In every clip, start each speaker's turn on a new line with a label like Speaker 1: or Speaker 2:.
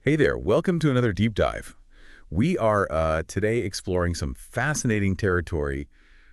Speaker 1: Hey there, welcome to another deep dive. We are today exploring some fascinating territory,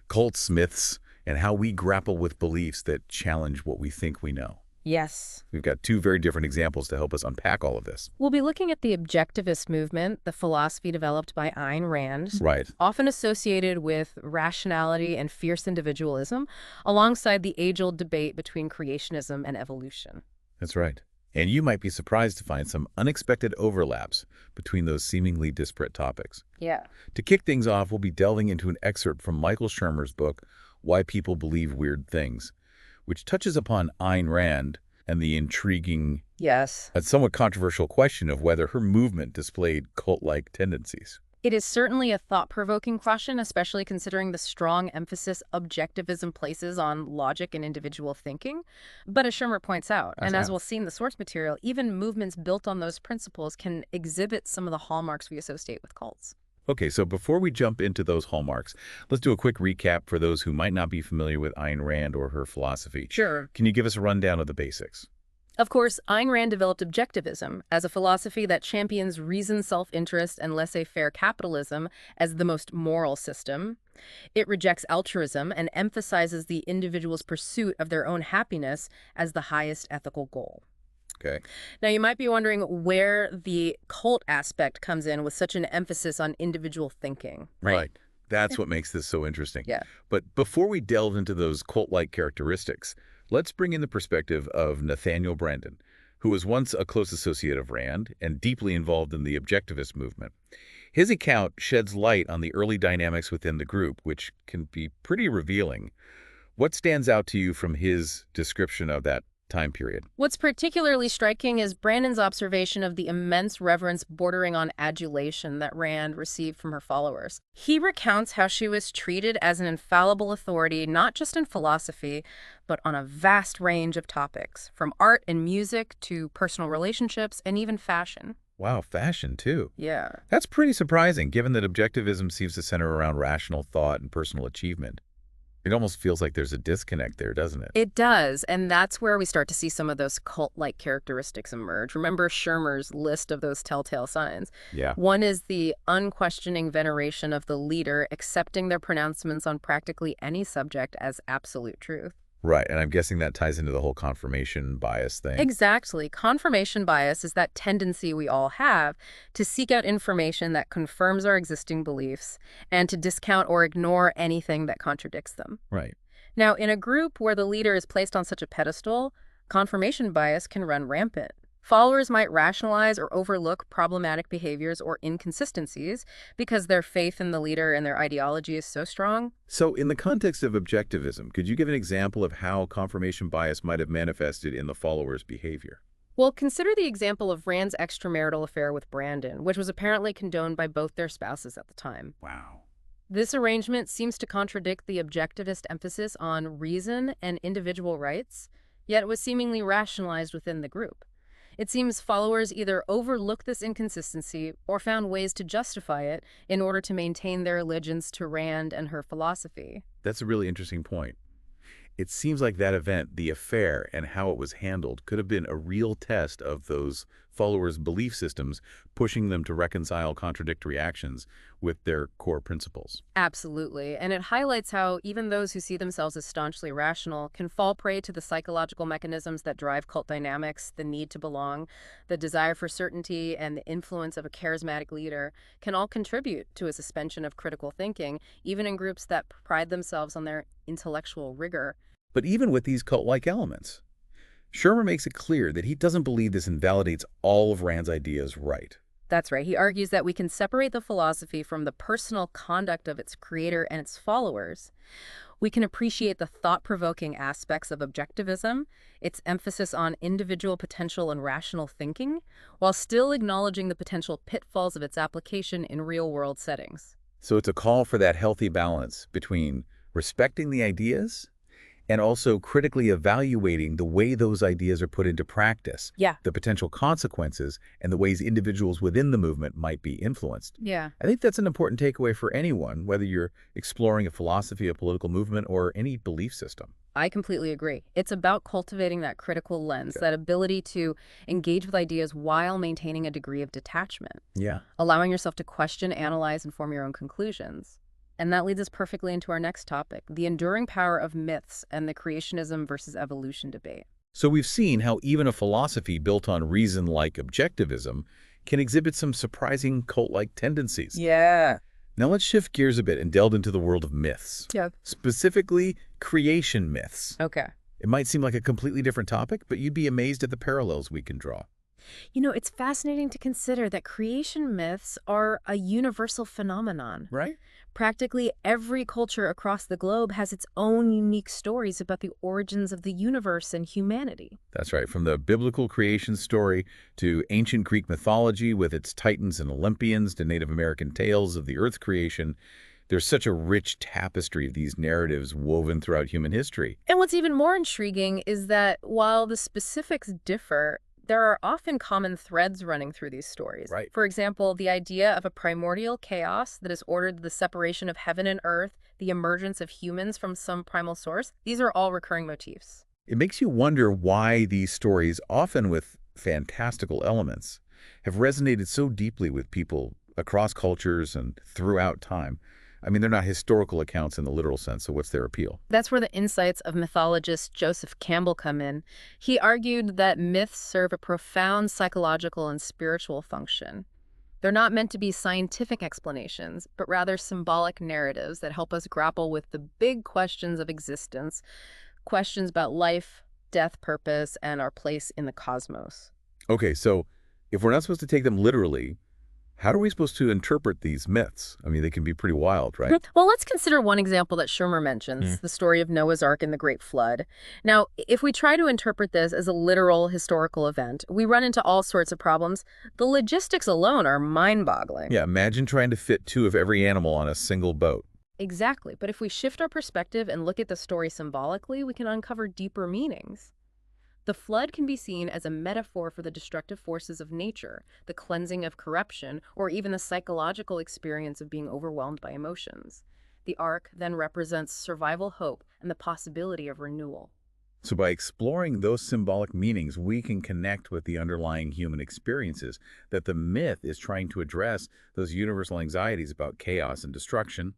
Speaker 1: cult myths, and how we grapple with beliefs that challenge what we think we know.
Speaker 2: Yes.
Speaker 1: We've got two very different examples to help us unpack all of this.
Speaker 2: We'll be looking at the objectivist movement, the philosophy developed by Ayn Rand,
Speaker 1: Right,
Speaker 2: often associated with rationality and fierce individualism, alongside the age-old debate between creationism and evolution.
Speaker 1: that's right. And you might be surprised to find some unexpected overlaps between those seemingly disparate topics.
Speaker 2: Yeah.
Speaker 1: To kick things off, we'll be delving into an excerpt from Michael Shermer's book, Why People Believe Weird Things, which touches upon Ayn Rand and the intriguing
Speaker 2: Yes.
Speaker 1: a somewhat controversial question of whether her movement displayed cult-like tendencies.
Speaker 2: It is certainly a thought-provoking question, especially considering the strong emphasis objectivism places on logic and individual thinking. But as Shermer points out,
Speaker 1: As
Speaker 2: and as
Speaker 1: how?
Speaker 2: we'll see in the source material, even movements built on those principles can exhibit some of the hallmarks we associate with cults.
Speaker 1: Okay, so before we jump into those hallmarks, let's do a quick recap for those who might not be familiar with Ayn Rand or her philosophy.
Speaker 2: Sure.
Speaker 1: Can you give us a rundown of the basics?
Speaker 2: Of course, Ayn Rand developed objectivism as a philosophy that champions reason, self-interest, and laissez-faire capitalism as the most moral system. It rejects altruism and emphasizes the individual's pursuit of their own happiness as the highest ethical goal.
Speaker 1: Okay.
Speaker 2: Now, you might be wondering where the cult aspect comes in with such an emphasis on individual thinking.
Speaker 1: Right. That's what makes this so interesting.
Speaker 2: Yeah.
Speaker 1: But before we delve into those cult-like characteristics, let's bring in the perspective of Nathaniel Branden, who was once a close associate of Rand and deeply involved in the objectivist movement. His account sheds light on the early dynamics within the group, which can be pretty revealing. What stands out to you from his description of that time period?
Speaker 2: What's particularly striking is Brandon's observation of the immense reverence bordering on adulation that Rand received from her followers. He recounts how she was treated as an infallible authority, not just in philosophy, but on a vast range of topics, from art and music to personal relationships and even fashion.
Speaker 1: Wow, fashion too.
Speaker 2: Yeah.
Speaker 1: That's pretty surprising, given that objectivism seems to center around rational thought and personal achievement. It almost feels like there's a disconnect there, doesn't it?
Speaker 2: It does, and that's where we start to see some of those cult-like characteristics emerge. Remember Shermer's list of those telltale signs.
Speaker 1: Yeah.
Speaker 2: One is the unquestioning veneration of the leader, accepting their pronouncements on practically any subject as absolute truth.
Speaker 1: Right, and I'm guessing that ties into the whole confirmation bias thing.
Speaker 2: Exactly. Confirmation bias is that tendency we all have to seek out information that confirms our existing beliefs and to discount or ignore anything that contradicts them.
Speaker 1: Right.
Speaker 2: Now, in a group where the leader is placed on such a pedestal, confirmation bias can run rampant. Followers might rationalize or overlook problematic behaviors or inconsistencies because their faith in the leader and their ideology is so strong.
Speaker 1: So in the context of objectivism, could you give an example of how confirmation bias might have manifested in the followers' behavior?
Speaker 2: Well, consider the example of Rand's extramarital affair with Brandon, which was apparently condoned by both their spouses at the time.
Speaker 1: Wow.
Speaker 2: This arrangement seems to contradict the objectivist emphasis on reason and individual rights, yet it was seemingly rationalized within the group. It seems followers either overlooked this inconsistency or found ways to justify it in order to maintain their allegiance to Rand and her philosophy.
Speaker 1: That's a really interesting point. It seems like that event, the affair, and how it was handled could have been a real test of those followers' belief systems, pushing them to reconcile contradictory actions with their core principles.
Speaker 2: Absolutely. And it highlights how even those who see themselves as staunchly rational can fall prey to the psychological mechanisms that drive cult dynamics, the need to belong, the desire for certainty, and the influence of a charismatic leader can all contribute to a suspension of critical thinking, even in groups that pride themselves on their intellectual rigor.
Speaker 1: But even with these cult-like elements, Shermer makes it clear that he doesn't believe this invalidates all of Rand's ideas right.
Speaker 2: That's right. He argues that we can separate the philosophy from the personal conduct of its creator and its followers. We can appreciate the thought-provoking aspects of objectivism, its emphasis on individual potential and rational thinking, while still acknowledging the potential pitfalls of its application in real-world settings.
Speaker 1: So it's a call for that healthy balance between respecting the ideas And also critically evaluating the way those ideas are put into practice,
Speaker 2: Yeah.
Speaker 1: the potential consequences, and the ways individuals within the movement might be influenced.
Speaker 2: Yeah.
Speaker 1: I think that's an important takeaway for anyone, whether you're exploring a philosophy, a political movement, or any belief system.
Speaker 2: I completely agree. It's about cultivating that critical lens,
Speaker 1: Okay.
Speaker 2: that ability to engage with ideas while maintaining a degree of detachment,
Speaker 1: Yeah.
Speaker 2: allowing yourself to question, analyze, and form your own conclusions. And that leads us perfectly into our next topic, the enduring power of myths and the creationism versus evolution debate.
Speaker 1: So we've seen how even a philosophy built on reason like objectivism can exhibit some surprising cult-like tendencies.
Speaker 2: Yeah.
Speaker 1: Now let's shift gears a bit and delve into the world of myths,
Speaker 2: Yeah.
Speaker 1: specifically creation myths.
Speaker 2: Okay.
Speaker 1: It might seem like a completely different topic, but you'd be amazed at the parallels we can draw.
Speaker 2: It's fascinating to consider that creation myths are a universal phenomenon.
Speaker 1: Right?
Speaker 2: Practically every culture across the globe has its own unique stories about the origins of the universe and humanity.
Speaker 1: That's right. From the biblical creation story to ancient Greek mythology with its titans and Olympians to Native American tales of the Earth's creation, there's such a rich tapestry of these narratives woven throughout human history.
Speaker 2: And what's even more intriguing is that while the specifics differ, there are often common threads running through these stories.
Speaker 1: Right.
Speaker 2: For example, the idea of a primordial chaos that has ordered the separation of heaven and earth, the emergence of humans from some primal source, these are all recurring motifs.
Speaker 1: It makes you wonder why these stories, often with fantastical elements, have resonated so deeply with people across cultures and throughout time. I mean, they're not historical accounts in the literal sense, so what's their appeal?
Speaker 2: That's where the insights of mythologist Joseph Campbell come in. He argued that myths serve a profound psychological and spiritual function. They're not meant to be scientific explanations, but rather symbolic narratives that help us grapple with the big questions of existence, questions about life, death, purpose, and our place in the cosmos.
Speaker 1: Okay, so if we're not supposed to take them literally, how are we supposed to interpret these myths? I mean, they can be pretty wild, right?
Speaker 2: Well, let's consider one example that Shermer mentions, the story of Noah's Ark and the Great Flood. Now, if we try to interpret this as a literal historical event, we run into all sorts of problems. The logistics alone are mind-boggling.
Speaker 1: Yeah, imagine trying to fit two of every animal on a single boat.
Speaker 2: Exactly, but if we shift our perspective and look at the story symbolically, we can uncover deeper meanings. The flood can be seen as a metaphor for the destructive forces of nature, the cleansing of corruption, or even the psychological experience of being overwhelmed by emotions. The ark then represents survival hope and the possibility of renewal.
Speaker 1: So by exploring those symbolic meanings, we can connect with the underlying human experiences that the myth is trying to address, those universal anxieties about chaos and destruction,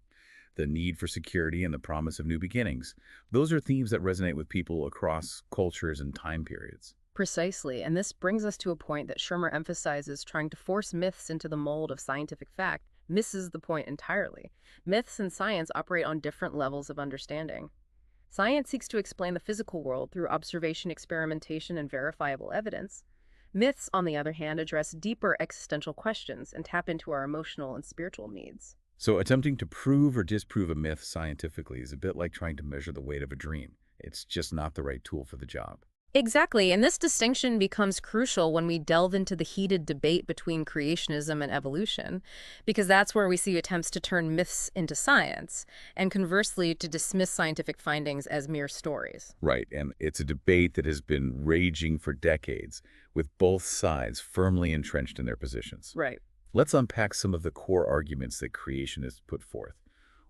Speaker 1: the need for security, and the promise of new beginnings. Those are themes that resonate with people across cultures and time periods.
Speaker 2: Precisely, and this brings us to a point that Shermer emphasizes: trying to force myths into the mold of scientific fact misses the point entirely. Myths and science operate on different levels of understanding. Science seeks to explain the physical world through observation, experimentation, and verifiable evidence. Myths, on the other hand, address deeper existential questions and tap into our emotional and spiritual needs.
Speaker 1: So attempting to prove or disprove a myth scientifically is a bit like trying to measure the weight of a dream. It's just not the right tool for the job.
Speaker 2: Exactly, and this distinction becomes crucial when we delve into the heated debate between creationism and evolution, because that's where we see attempts to turn myths into science, and conversely, to dismiss scientific findings as mere stories.
Speaker 1: Right, and it's a debate that has been raging for decades, with both sides firmly entrenched in their positions.
Speaker 2: Right.
Speaker 1: Let's unpack some of the core arguments that creationists put forth.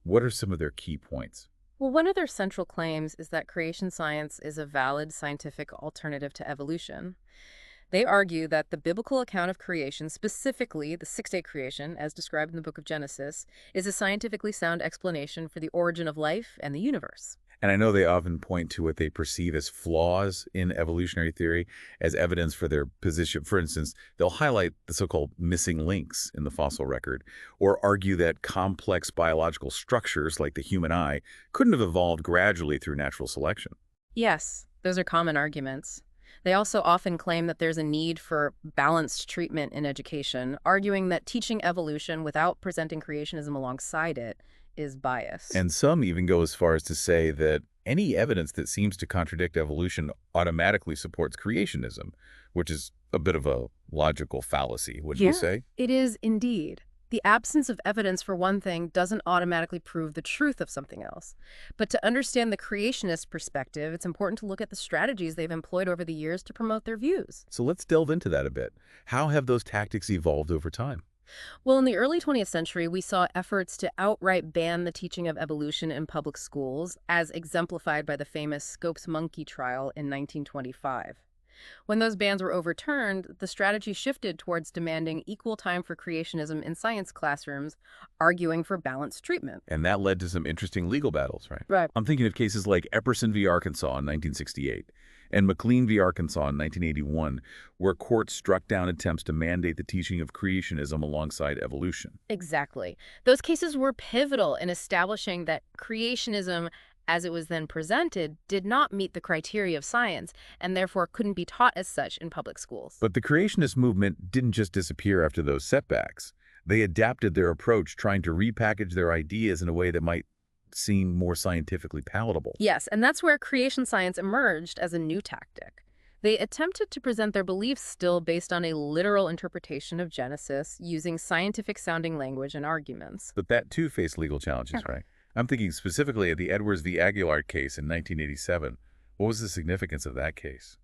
Speaker 1: What are some of their key points?
Speaker 2: Well, one of their central claims is that creation science is a valid scientific alternative to evolution. They argue that the biblical account of creation, specifically the six-day creation, as described in the book of Genesis, is a scientifically sound explanation for the origin of life and the universe.
Speaker 1: And I know they often point to what they perceive as flaws in evolutionary theory as evidence for their position. For instance, they'll highlight the so-called missing links in the fossil record, or argue that complex biological structures like the human eye couldn't have evolved gradually through natural selection.
Speaker 2: Yes, those are common arguments. They also often claim that there's a need for balanced treatment in education, arguing that teaching evolution without presenting creationism alongside it is biased.
Speaker 1: And some even go as far as to say that any evidence that seems to contradict evolution automatically supports creationism, which is a bit of a logical fallacy, wouldn't you say?
Speaker 2: It is indeed. The absence of evidence for one thing doesn't automatically prove the truth of something else. But to understand the creationist perspective, it's important to look at the strategies they've employed over the years to promote their views.
Speaker 1: So let's delve into that a bit. How have those tactics evolved over time?
Speaker 2: Well, in the early 20th century, we saw efforts to outright ban the teaching of evolution in public schools, as exemplified by the famous Scopes monkey trial in 1925. When those bans were overturned, the strategy shifted towards demanding equal time for creationism in science classrooms, arguing for balanced treatment.
Speaker 1: And that led to some interesting legal battles, right?
Speaker 2: Right.
Speaker 1: I'm thinking of cases like Epperson v. Arkansas in 1968 and McLean v. Arkansas in 1981, where courts struck down attempts to mandate the teaching of creationism alongside evolution.
Speaker 2: Exactly. Those cases were pivotal in establishing that creationism, as it was then presented, did not meet the criteria of science and therefore couldn't be taught as such in public schools.
Speaker 1: But the creationist movement didn't just disappear after those setbacks. They adapted their approach, trying to repackage their ideas in a way that might seem more scientifically palatable.
Speaker 2: Yes, and that's where creation science emerged as a new tactic. They attempted to present their beliefs still based on a literal interpretation of Genesis, using scientific-sounding language and arguments.
Speaker 1: But that too faced legal challenges, right? I'm thinking specifically of the Edwards v. Aguilar case in 1987. What was the significance of that case?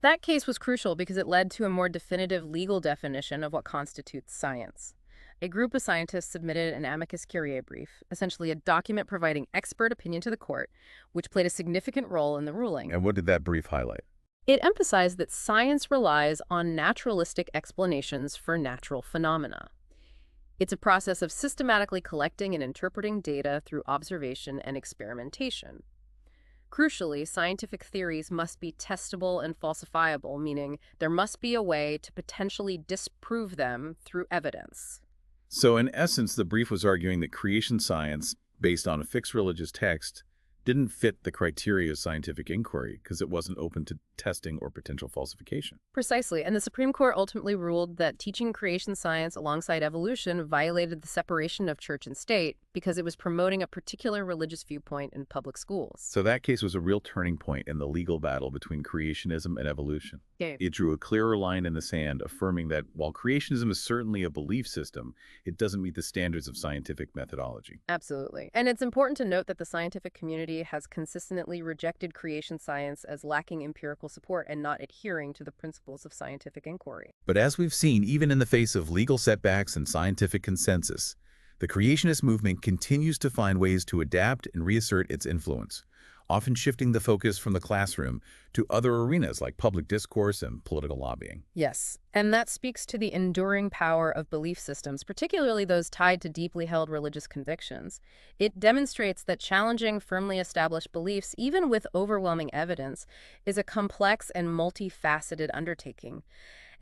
Speaker 2: That case was crucial because it led to a more definitive legal definition of what constitutes science. A group of scientists submitted an amicus curiae brief, essentially a document providing expert opinion to the court, which played a significant role in the ruling.
Speaker 1: And what did that brief highlight?
Speaker 2: It emphasized that science relies on naturalistic explanations for natural phenomena. It's a process of systematically collecting and interpreting data through observation and experimentation. Crucially, scientific theories must be testable and falsifiable, meaning there must be a way to potentially disprove them through evidence.
Speaker 1: So in essence, the brief was arguing that creation science, based on a fixed religious text, didn't fit the criteria of scientific inquiry because it wasn't open to testing or potential falsification.
Speaker 2: Precisely, and the Supreme Court ultimately ruled that teaching creation science alongside evolution violated the separation of church and state because it was promoting a particular religious viewpoint in public schools.
Speaker 1: So that case was a real turning point in the legal battle between creationism and evolution.
Speaker 2: Okay.
Speaker 1: It drew a clearer line in the sand, affirming that while creationism is certainly a belief system, it doesn't meet the standards of scientific methodology.
Speaker 2: Absolutely. And it's important to note that the scientific community has consistently rejected creation science as lacking empirical support and not adhering to the principles of scientific inquiry.
Speaker 1: But as we've seen, even in the face of legal setbacks and scientific consensus, the creationist movement continues to find ways to adapt and reassert its influence, often shifting the focus from the classroom to other arenas like public discourse and political lobbying.
Speaker 2: Yes, and that speaks to the enduring power of belief systems, particularly those tied to deeply held religious convictions. It demonstrates that challenging firmly established beliefs, even with overwhelming evidence, is a complex and multifaceted undertaking.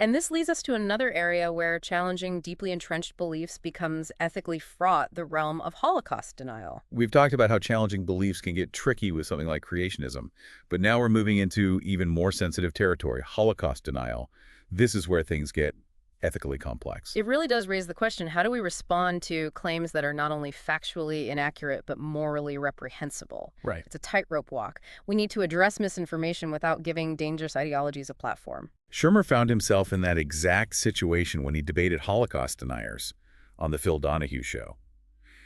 Speaker 2: And this leads us to another area where challenging deeply entrenched beliefs becomes ethically fraught, the realm of Holocaust denial.
Speaker 1: We've talked about how challenging beliefs can get tricky with something like creationism, but now we're moving into even more sensitive territory, Holocaust denial. This is where things get ethically complex.
Speaker 2: It really does raise the question, how do we respond to claims that are not only factually inaccurate, but morally reprehensible?
Speaker 1: Right.
Speaker 2: It's a tightrope walk. We need to address misinformation without giving dangerous ideologies a platform.
Speaker 1: Shermer found himself in that exact situation when he debated Holocaust deniers on The Phil Donahue Show.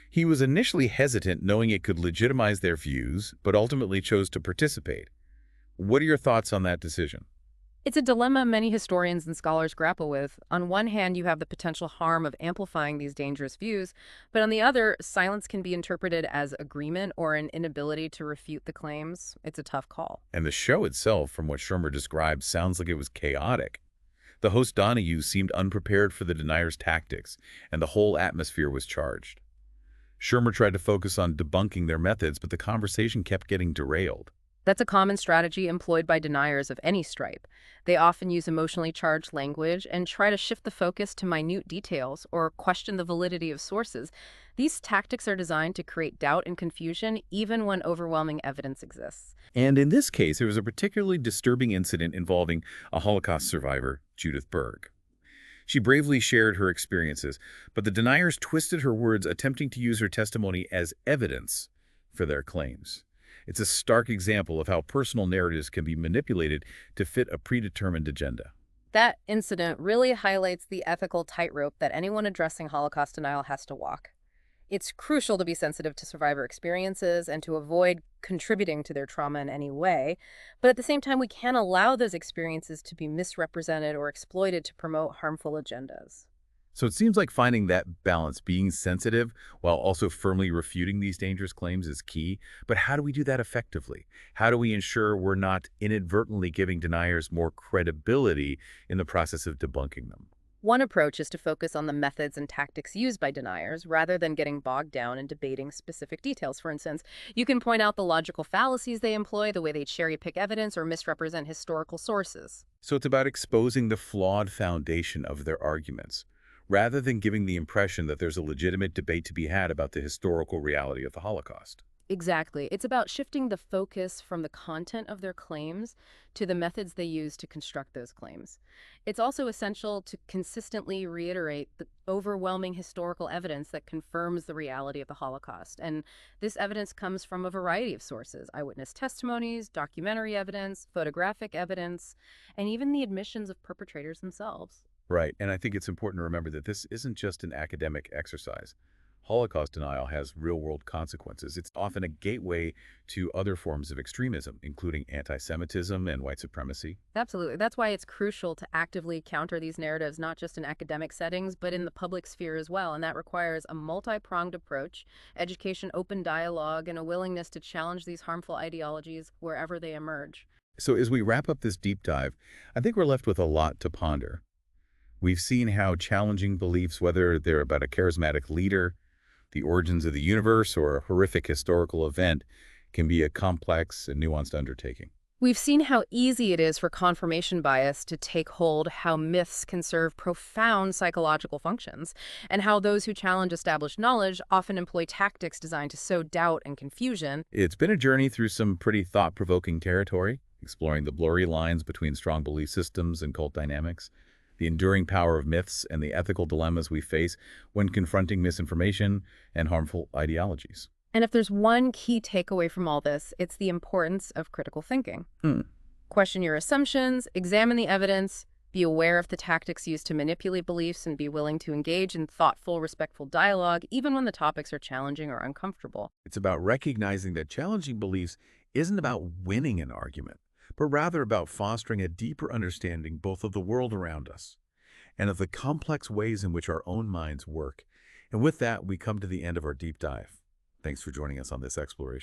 Speaker 1: He was initially hesitant, knowing it could legitimize their views, but ultimately chose to participate. What are your thoughts on that decision?
Speaker 2: It's a dilemma many historians and scholars grapple with. On one hand, you have the potential harm of amplifying these dangerous views, but on the other, silence can be interpreted as agreement or an inability to refute the claims. It's a tough call.
Speaker 1: And the show itself, from what Shermer described, sounds like it was chaotic. The host Donahue seemed unprepared for the deniers' tactics, and the whole atmosphere was charged. Shermer tried to focus on debunking their methods, but the conversation kept getting derailed.
Speaker 2: That's a common strategy employed by deniers of any stripe. They often use emotionally charged language and try to shift the focus to minute details or question the validity of sources. These tactics are designed to create doubt and confusion even when overwhelming evidence exists.
Speaker 1: And in this case, there was a particularly disturbing incident involving a Holocaust survivor, Judith Berg. She bravely shared her experiences, but the deniers twisted her words, attempting to use her testimony as evidence for their claims. It's a stark example of how personal narratives can be manipulated to fit a predetermined agenda.
Speaker 2: That incident really highlights the ethical tightrope that anyone addressing Holocaust denial has to walk. It's crucial to be sensitive to survivor experiences and to avoid contributing to their trauma in any way. But at the same time, we can't allow those experiences to be misrepresented or exploited to promote harmful agendas.
Speaker 1: So it seems like finding that balance, being sensitive while also firmly refuting these dangerous claims is key. But how do we do that effectively? How do we ensure we're not inadvertently giving deniers more credibility in the process of debunking them?
Speaker 2: One approach is to focus on the methods and tactics used by deniers rather than getting bogged down in debating specific details. For instance, you can point out the logical fallacies they employ, the way they cherry pick evidence or misrepresent historical sources.
Speaker 1: So it's about exposing the flawed foundation of their arguments, rather than giving the impression that there's a legitimate debate to be had about the historical reality of the Holocaust.
Speaker 2: Exactly. It's about shifting the focus from the content of their claims to the methods they use to construct those claims. It's also essential to consistently reiterate the overwhelming historical evidence that confirms the reality of the Holocaust. And this evidence comes from a variety of sources: eyewitness testimonies, documentary evidence, photographic evidence, and even the admissions of perpetrators themselves.
Speaker 1: Right, and I think it's important to remember that this isn't just an academic exercise. Holocaust denial has real-world consequences. It's often a gateway to other forms of extremism, including anti-Semitism and white supremacy.
Speaker 2: Absolutely. That's why it's crucial to actively counter these narratives, not just in academic settings, but in the public sphere as well. And that requires a multi-pronged approach: education, open dialogue, and a willingness to challenge these harmful ideologies wherever they emerge.
Speaker 1: So as we wrap up this deep dive, I think we're left with a lot to ponder. We've seen how challenging beliefs, whether they're about a charismatic leader, the origins of the universe, or a horrific historical event, can be a complex and nuanced undertaking.
Speaker 2: We've seen how easy it is for confirmation bias to take hold, how myths can serve profound psychological functions, and how those who challenge established knowledge often employ tactics designed to sow doubt and confusion.
Speaker 1: It's been a journey through some pretty thought-provoking territory, exploring the blurry lines between strong belief systems and cult dynamics, the enduring power of myths, and the ethical dilemmas we face when confronting misinformation and harmful ideologies.
Speaker 2: And if there's one key takeaway from all this, it's the importance of critical thinking.
Speaker 1: Hmm.
Speaker 2: Question your assumptions, examine the evidence, be aware of the tactics used to manipulate beliefs, and be willing to engage in thoughtful, respectful dialogue, even when the topics are challenging or uncomfortable.
Speaker 1: It's about recognizing that challenging beliefs isn't about winning an argument, but rather about fostering a deeper understanding both of the world around us and of the complex ways in which our own minds work. And with that, we come to the end of our deep dive. Thanks for joining us on this exploration.